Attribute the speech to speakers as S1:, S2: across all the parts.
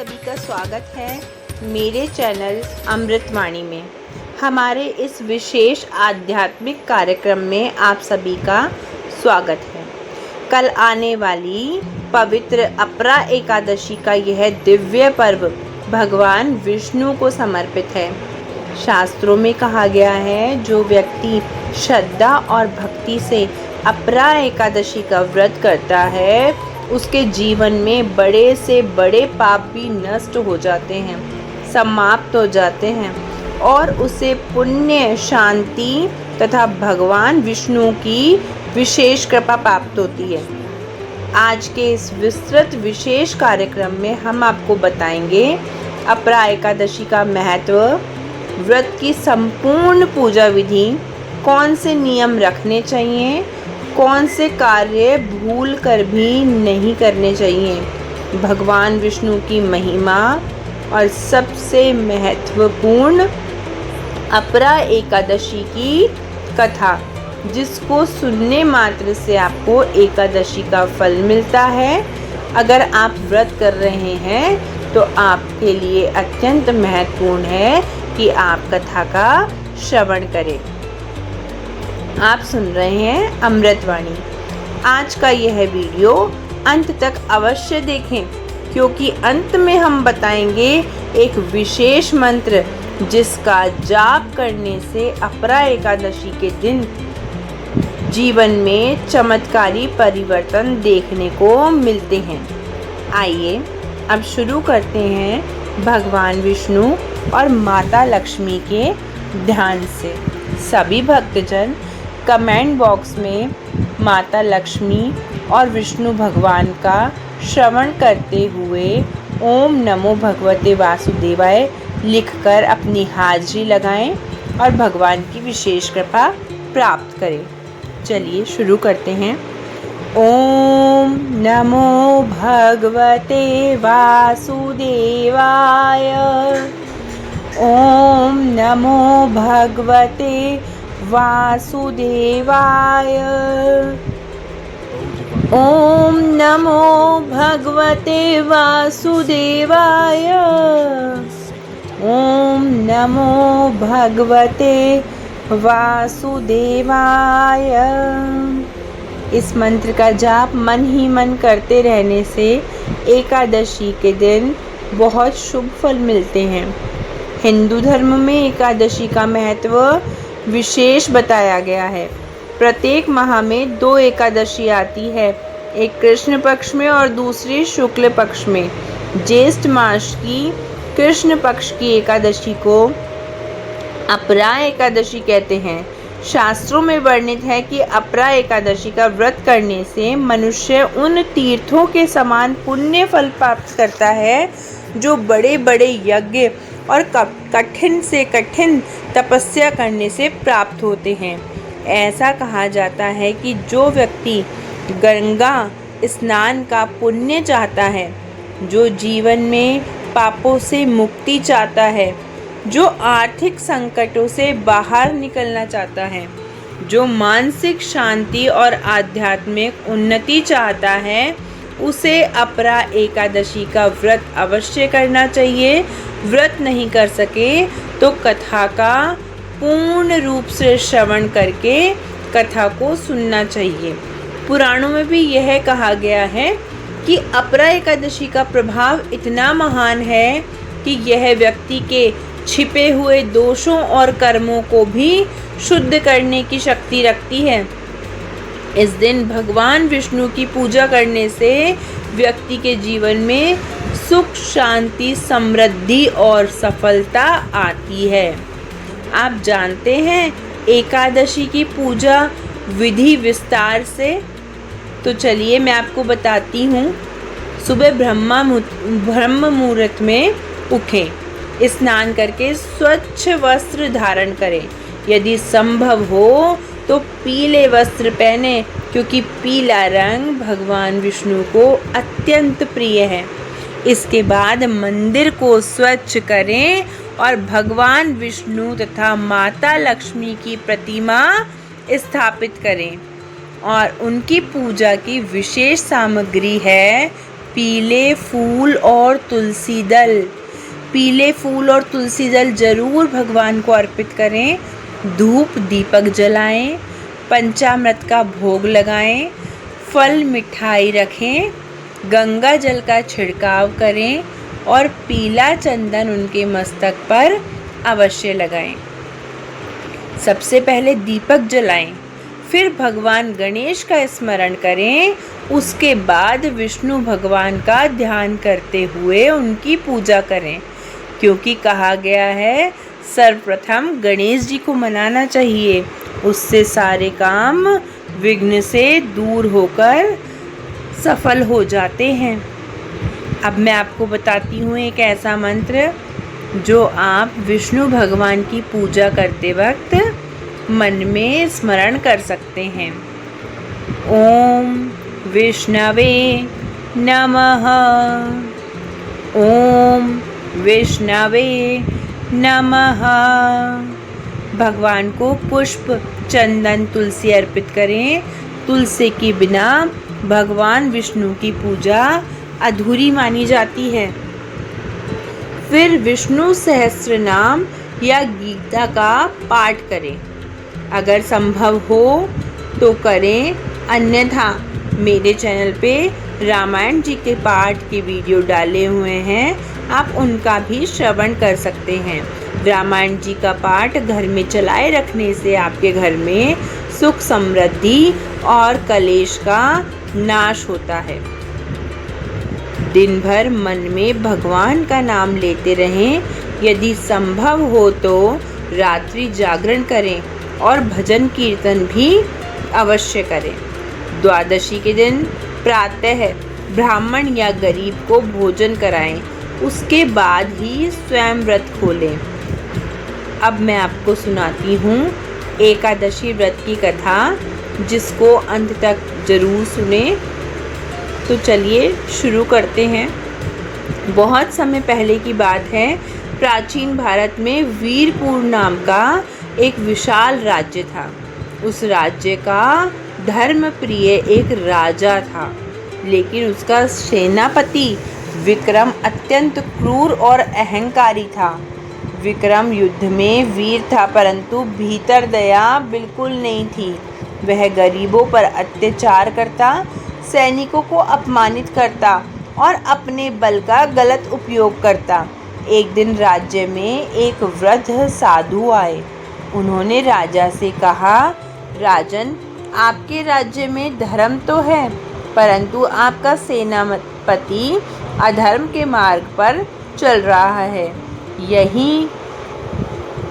S1: सभी का स्वागत है मेरे चैनल अमृतवाणी में। हमारे इस विशेष आध्यात्मिक कार्यक्रम में आप सभी का स्वागत है। कल आने वाली पवित्र अपरा एकादशी का यह दिव्य पर्व भगवान विष्णु को समर्पित है। शास्त्रों में कहा गया है, जो व्यक्ति श्रद्धा और भक्ति से अपरा एकादशी का व्रत करता है, उसके जीवन में बड़े से बड़े पाप भी नष्ट हो जाते हैं, समाप्त हो जाते हैं और उसे पुण्य, शांति तथा भगवान विष्णु की विशेष कृपा प्राप्त होती है। आज के इस विस्तृत विशेष कार्यक्रम में हम आपको बताएंगे अपरा एकादशी का महत्व, व्रत की संपूर्ण पूजा विधि, कौन से नियम रखने चाहिए, कौन से कार्य भूल कर भी नहीं करने चाहिए, भगवान विष्णु की महिमा और सबसे महत्वपूर्ण अपरा एकादशी की कथा, जिसको सुनने मात्र से आपको एकादशी का फल मिलता है। अगर आप व्रत कर रहे हैं तो आपके लिए अत्यंत महत्वपूर्ण है कि आप कथा का श्रवण करें। आप सुन रहे हैं अमृतवाणी। आज का यह वीडियो अंत तक अवश्य देखें, क्योंकि अंत में हम बताएंगे एक विशेष मंत्र, जिसका जाप करने से अपरा एकादशी के दिन जीवन में चमत्कारी परिवर्तन देखने को मिलते हैं। आइए अब शुरू करते हैं भगवान विष्णु और माता लक्ष्मी के ध्यान से। सभी भक्तजन कमेंट बॉक्स में माता लक्ष्मी और विष्णु भगवान का श्रवण करते हुए ओम नमो भगवते वासुदेवाय लिखकर अपनी हाजिरी लगाएं और भगवान की विशेष कृपा प्राप्त करें। चलिए शुरू करते हैं। ओम नमो भगवते वासुदेवाय। ओम नमो भगवते वासुदेवाय। ओम नमो भगवते वासुदेवाय। ओम नमो भगवते वासुदेवाय। इस मंत्र का जाप मन ही मन करते रहने से एकादशी के दिन बहुत शुभ फल मिलते हैं। हिंदू धर्म में एकादशी का महत्व विशेष बताया गया है। प्रत्येक माह में 2 एकादशी आती है, एक कृष्ण पक्ष में और दूसरी शुक्ल पक्ष में। ज्येष्ठ मास की कृष्ण पक्ष की एकादशी को अपरा एकादशी कहते हैं। शास्त्रों में वर्णित है कि अपरा एकादशी का व्रत करने से मनुष्य उन तीर्थों के समान पुण्य फल प्राप्त करता है, जो बड़े बड़े यज्ञ और कठिन से कठिन तपस्या करने से प्राप्त होते हैं। ऐसा कहा जाता है कि जो व्यक्ति गंगा स्नान का पुण्य चाहता है, जो जीवन में पापों से मुक्ति चाहता है, जो आर्थिक संकटों से बाहर निकलना चाहता है, जो मानसिक शांति और आध्यात्मिक उन्नति चाहता है, उसे अपरा एकादशी का व्रत अवश्य करना चाहिए। व्रत नहीं कर सके तो कथा का पूर्ण रूप से श्रवण करके कथा को सुनना चाहिए। पुराणों में भी यह कहा गया है कि अपरा एकादशी का प्रभाव इतना महान है कि यह व्यक्ति के छिपे हुए दोषों और कर्मों को भी शुद्ध करने की शक्ति रखती है। इस दिन भगवान विष्णु की पूजा करने से व्यक्ति के जीवन में सुख, शांति, समृद्धि और सफलता आती है। आप जानते हैं एकादशी की पूजा विधि विस्तार से? तो चलिए मैं आपको बताती हूँ। सुबह ब्रह्म मुहूर्त में उठें, स्नान करके स्वच्छ वस्त्र धारण करें। यदि संभव हो तो पीले वस्त्र पहने, क्योंकि पीला रंग भगवान विष्णु को अत्यंत प्रिय है। इसके बाद मंदिर को स्वच्छ करें और भगवान विष्णु तथा माता लक्ष्मी की प्रतिमा स्थापित करें। और उनकी पूजा की विशेष सामग्री है पीले फूल और तुलसी दल। पीले फूल और तुलसी दल जरूर भगवान को अर्पित करें। धूप दीपक जलाएं, पंचामृत का भोग लगाएं, फल मिठाई रखें, गंगा जल का छिड़काव करें और पीला चंदन उनके मस्तक पर अवश्य लगाएं। सबसे पहले दीपक जलाएं, फिर भगवान गणेश का स्मरण करें। उसके बाद विष्णु भगवान का ध्यान करते हुए उनकी पूजा करें, क्योंकि कहा गया है सर्वप्रथम गणेश जी को मनाना चाहिए। उससे सारे काम विघ्न से दूर होकर सफल हो जाते हैं। अब मैं आपको बताती हूँ एक ऐसा मंत्र जो आप विष्णु भगवान की पूजा करते वक्त मन में स्मरण कर सकते हैं। ओम विष्णवे नमः। ओम विष्णवे नमः। भगवान को पुष्प, चंदन, तुलसी अर्पित करें। तुलसी के बिना भगवान विष्णु की पूजा अधूरी मानी जाती है। फिर विष्णु सहस्त्र नाम या गीता का पाठ करें, अगर संभव हो तो करें, अन्यथा मेरे चैनल पे रामायण जी के पाठ के वीडियो डाले हुए हैं, आप उनका भी श्रवण कर सकते हैं। रामायण जी का पाठ घर में चलाए रखने से आपके घर में सुख, समृद्धि और कलेश का नाश होता है। दिन भर मन में भगवान का नाम लेते रहें। यदि संभव हो तो रात्रि जागरण करें और भजन कीर्तन भी अवश्य करें। द्वादशी के दिन प्रातः ब्राह्मण या गरीब को भोजन कराएं, उसके बाद ही स्वयं व्रत खोलें। अब मैं आपको सुनाती हूँ एकादशी व्रत की कथा, जिसको अंत तक जरूर सुने। तो चलिए शुरू करते हैं। बहुत समय पहले की बात है, प्राचीन भारत में वीरपुर नाम का एक विशाल राज्य था। उस राज्य का धर्मप्रिय एक राजा था, लेकिन उसका सेनापति विक्रम अत्यंत क्रूर और अहंकारी था। विक्रम युद्ध में वीर था, परंतु भीतर दया बिल्कुल नहीं थी। वह गरीबों पर अत्याचार करता, सैनिकों को अपमानित करता और अपने बल का गलत उपयोग करता। एक दिन राज्य में एक वृद्ध साधु आए। उन्होंने राजा से कहा, राजन, आपके राज्य में धर्म तो है, परंतु आपका सेनापति अधर्म के मार्ग पर चल रहा है। यहीं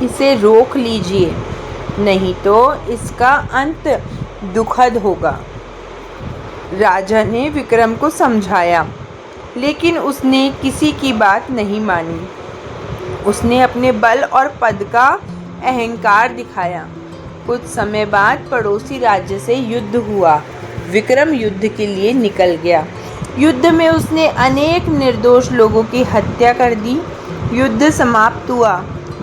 S1: इसे रोक लीजिए, नहीं तो इसका अंत दुखद होगा। राजा ने विक्रम को समझाया, लेकिन उसने किसी की बात नहीं मानी। उसने अपने बल और पद का अहंकार दिखाया। कुछ समय बाद पड़ोसी राज्य से युद्ध हुआ। विक्रम युद्ध के लिए निकल गया। युद्ध में उसने अनेक निर्दोष लोगों की हत्या कर दी। युद्ध समाप्त हुआ,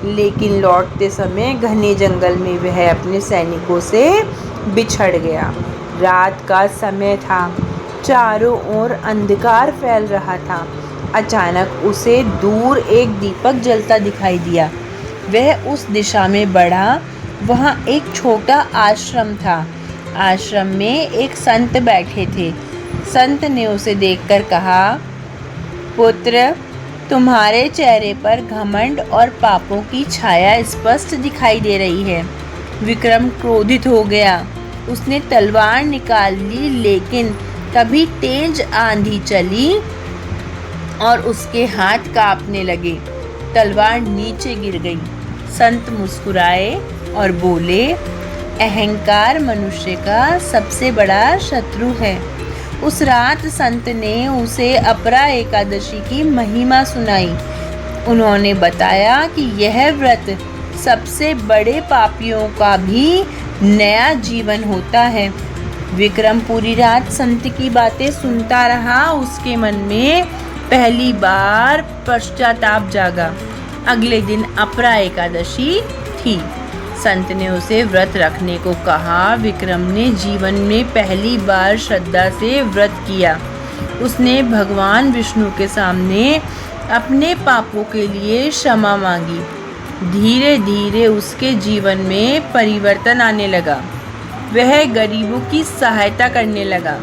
S1: लेकिन लौटते समय घने जंगल में वह अपने सैनिकों से बिछड़ गया। रात का समय था, चारों ओर अंधकार फैल रहा था। अचानक उसे दूर एक दीपक जलता दिखाई दिया। वह उस दिशा में बढ़ा। वहाँ एक छोटा आश्रम था। आश्रम में एक संत बैठे थे। संत ने उसे देखकर कहा, पुत्र, तुम्हारे चेहरे पर घमंड और पापों की छाया स्पष्ट दिखाई दे रही है। विक्रम क्रोधित हो गया। उसने तलवार निकाल ली, लेकिन तभी तेज आंधी चली और उसके हाथ कांपने लगे। तलवार नीचे गिर गई। संत मुस्कुराए और बोले, अहंकार मनुष्य का सबसे बड़ा शत्रु है। उस रात संत ने उसे अपरा एकादशी की महिमा सुनाई। उन्होंने बताया कि यह व्रत सबसे बड़े पापियों का भी नया जीवन होता है। विक्रम पूरी रात संत की बातें सुनता रहा। उसके मन में पहली बार पश्चाताप जागा। अगले दिन अपरा एकादशी थी। संत ने उसे व्रत रखने को कहा। विक्रम ने जीवन में पहली बार श्रद्धा से व्रत किया। उसने भगवान विष्णु के सामने अपने पापों के लिए क्षमा मांगी। धीरे धीरे उसके जीवन में परिवर्तन आने लगा। वह गरीबों की सहायता करने लगा,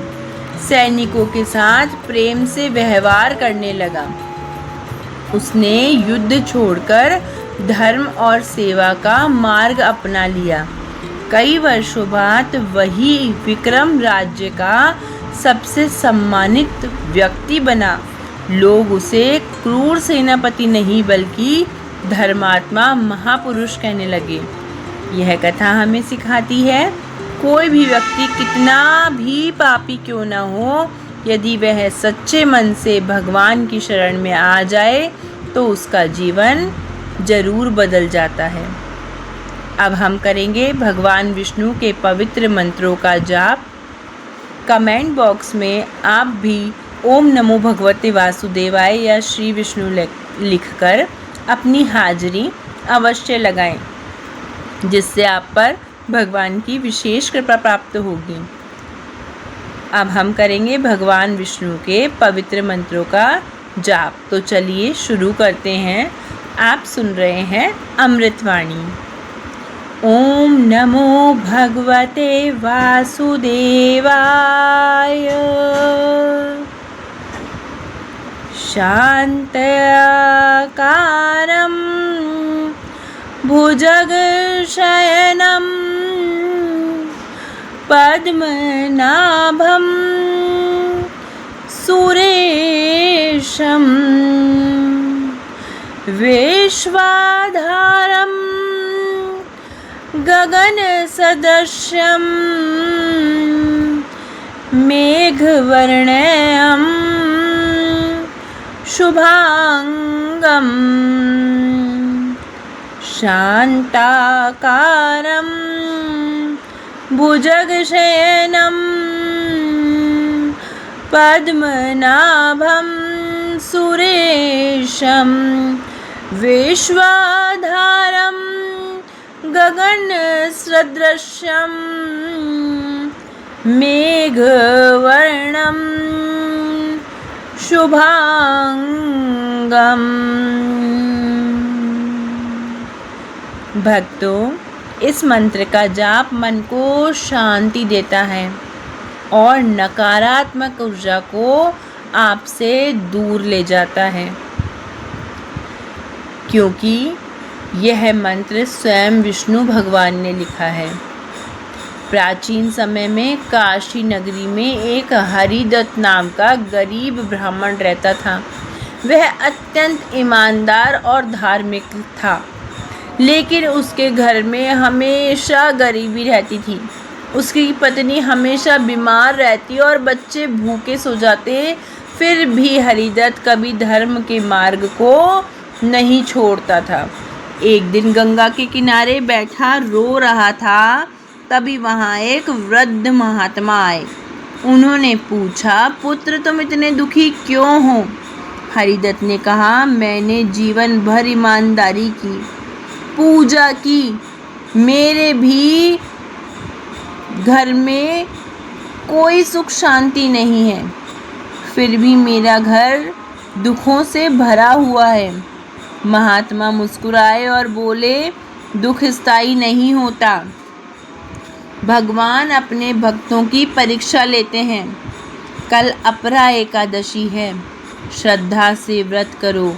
S1: सैनिकों के साथ प्रेम से व्यवहार करने लगा। उसने युद्ध छोड़कर धर्म और सेवा का मार्ग अपना लिया। कई वर्षों बाद वही विक्रम राज्य का सबसे सम्मानित व्यक्ति बना। लोग उसे क्रूर सेनापति नहीं बल्कि धर्मात्मा महापुरुष कहने लगे। यह कथा हमें सिखाती है, कोई भी व्यक्ति कितना भी पापी क्यों न हो, यदि वह सच्चे मन से भगवान की शरण में आ जाए तो उसका जीवन जरूर बदल जाता है। अब हम करेंगे भगवान विष्णु के पवित्र मंत्रों का जाप। कमेंट बॉक्स में आप भी ओम नमो भगवते वासुदेवाय या श्री विष्णु लिखकर अपनी हाजिरी अवश्य लगाएं, जिससे आप पर भगवान की विशेष कृपा प्राप्त होगी। अब हम करेंगे भगवान विष्णु के पवित्र मंत्रों का जाप। तो चलिए शुरू करते हैं। आप सुन रहे हैं अमृतवाणी। ओम नमो भगवते वासुदेवाय। शांताकारं भुजगशयनं पद्मनाभं सुरेशं विश्वाधारं गगनसदृशं मेघवर्णं शुभांगं शांताकारं भुजगशयनं पद्मनाभं सुरेशं विश्वाधारं गगनसदृशं मेघवर्णं शुभांगम्। भक्तों, इस मंत्र का जाप मन को शांति देता है और नकारात्मक ऊर्जा को आपसे दूर ले जाता है, क्योंकि यह मंत्र स्वयं विष्णु भगवान ने लिखा है। प्राचीन समय में काशी नगरी में एक हरिदत्त नाम का गरीब ब्राह्मण रहता था। वह अत्यंत ईमानदार और धार्मिक था, लेकिन उसके घर में हमेशा गरीबी रहती थी। उसकी पत्नी हमेशा बीमार रहती और बच्चे भूखे सो जाते। फिर भी हरिदत्त कभी धर्म के मार्ग को नहीं छोड़ता था। एक दिन गंगा के किनारे बैठा रो रहा था, तभी वहाँ एक वृद्ध महात्मा आए। उन्होंने पूछा, पुत्र तुम इतने दुखी क्यों हो? हरिदत्त ने कहा, मैंने जीवन भर ईमानदारी की, पूजा की, मेरे भी घर में कोई सुख शांति नहीं है, फिर भी मेरा घर दुखों से भरा हुआ है। महात्मा मुस्कुराए और बोले, दुख स्थायी नहीं होता, भगवान अपने भक्तों की परीक्षा लेते हैं। कल अपरा एकादशी है, श्रद्धा से व्रत करो,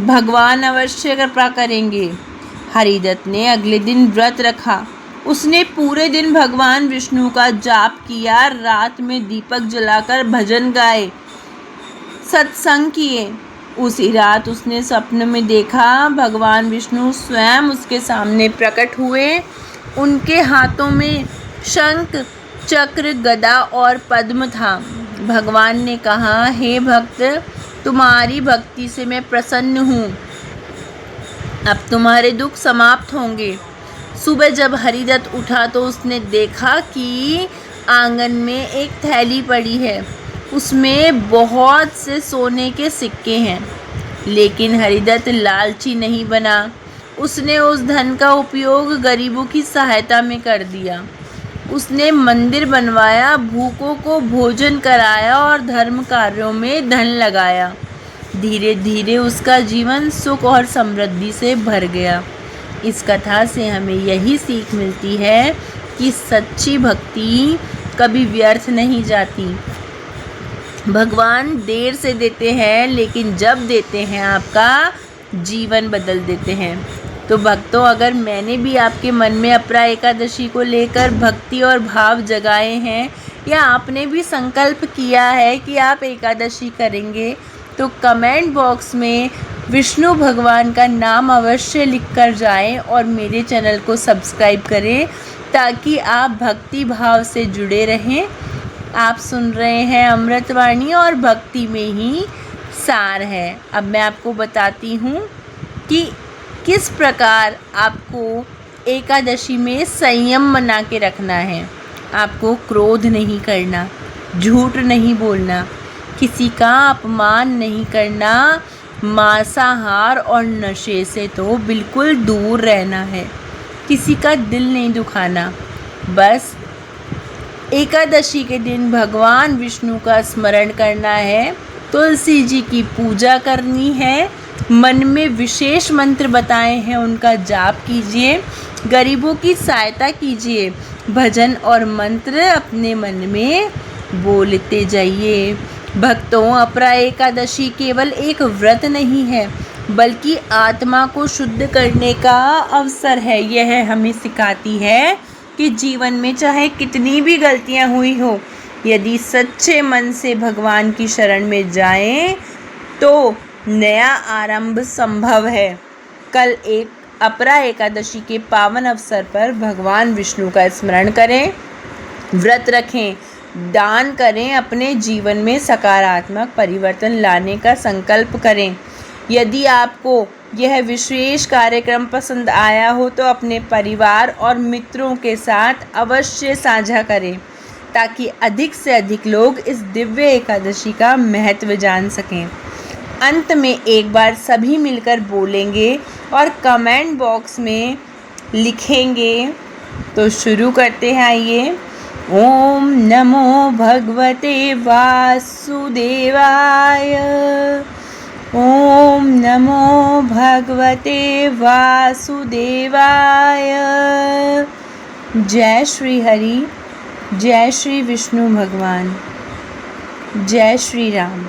S1: भगवान अवश्य कृपा करेंगे। हरिदत्त ने अगले दिन व्रत रखा। उसने पूरे दिन भगवान विष्णु का जाप किया, रात में दीपक जलाकर भजन गाए, सत्संग किए। उसी रात उसने स्वप्न में देखा भगवान विष्णु स्वयं उसके सामने प्रकट हुए। उनके हाथों में शंख, चक्र, गदा और पद्म था। भगवान ने कहा, हे भक्त, तुम्हारी भक्ति से मैं प्रसन्न हूँ, अब तुम्हारे दुख समाप्त होंगे। सुबह जब हरिदत्त उठा तो उसने देखा कि आंगन में एक थैली पड़ी है, उसमें बहुत से सोने के सिक्के हैं। लेकिन हरिदत्त लालची नहीं बना। उसने उस धन का उपयोग गरीबों की सहायता में कर दिया। उसने मंदिर बनवाया, भूखों को भोजन कराया और धर्म कार्यों में धन लगाया। धीरे धीरे उसका जीवन सुख और समृद्धि से भर गया। इस कथा से हमें यही सीख मिलती है कि सच्ची भक्ति कभी व्यर्थ नहीं जाती। भगवान देर से देते हैं, लेकिन जब देते हैं आपका जीवन बदल देते हैं। तो भक्तों, अगर मैंने भी आपके मन में अपरा एकादशी को लेकर भक्ति और भाव जगाए हैं, या आपने भी संकल्प किया है कि आप एकादशी करेंगे, तो कमेंट बॉक्स में विष्णु भगवान का नाम अवश्य लिख कर जाएं और मेरे चैनल को सब्सक्राइब करें, ताकि आप भक्ति भाव से जुड़े रहें। आप सुन रहे हैं अमृतवाणी और भक्ति में ही सार है। अब मैं आपको बताती हूँ कि किस प्रकार आपको एकादशी में संयम बना के रखना है। आपको क्रोध नहीं करना, झूठ नहीं बोलना, किसी का अपमान नहीं करना, मांसाहार और नशे से तो बिल्कुल दूर रहना है, किसी का दिल नहीं दुखाना। बस एकादशी के दिन भगवान विष्णु का स्मरण करना है, तुलसी जी की पूजा करनी है, मन में विशेष मंत्र बताए हैं उनका जाप कीजिए, गरीबों की सहायता कीजिए, भजन और मंत्र अपने मन में बोलते जाइए। भक्तों, अपरा एकादशी केवल एक व्रत नहीं है, बल्कि आत्मा को शुद्ध करने का अवसर है। यह हमें सिखाती है कि जीवन में चाहे कितनी भी गलतियां हुई हो, यदि सच्चे मन से भगवान की शरण में जाएं, तो नया आरंभ संभव है। कल एक अपरा एकादशी के पावन अवसर पर भगवान विष्णु का स्मरण करें, व्रत रखें, दान करें, अपने जीवन में सकारात्मक परिवर्तन लाने का संकल्प करें। यदि आपको यह विशेष कार्यक्रम पसंद आया हो तो अपने परिवार और मित्रों के साथ अवश्य साझा करें, ताकि अधिक से अधिक लोग इस दिव्य एकादशी का महत्व जान सकें। अंत में एक बार सभी मिलकर बोलेंगे और कमेंट बॉक्स में लिखेंगे। तो शुरू करते हैं, आइए। ओम नमो भगवते वासुदेवाय। ओम नमो भगवते वासुदेवाय। जय श्री हरि, जय श्री विष्णु भगवान, जय श्री राम।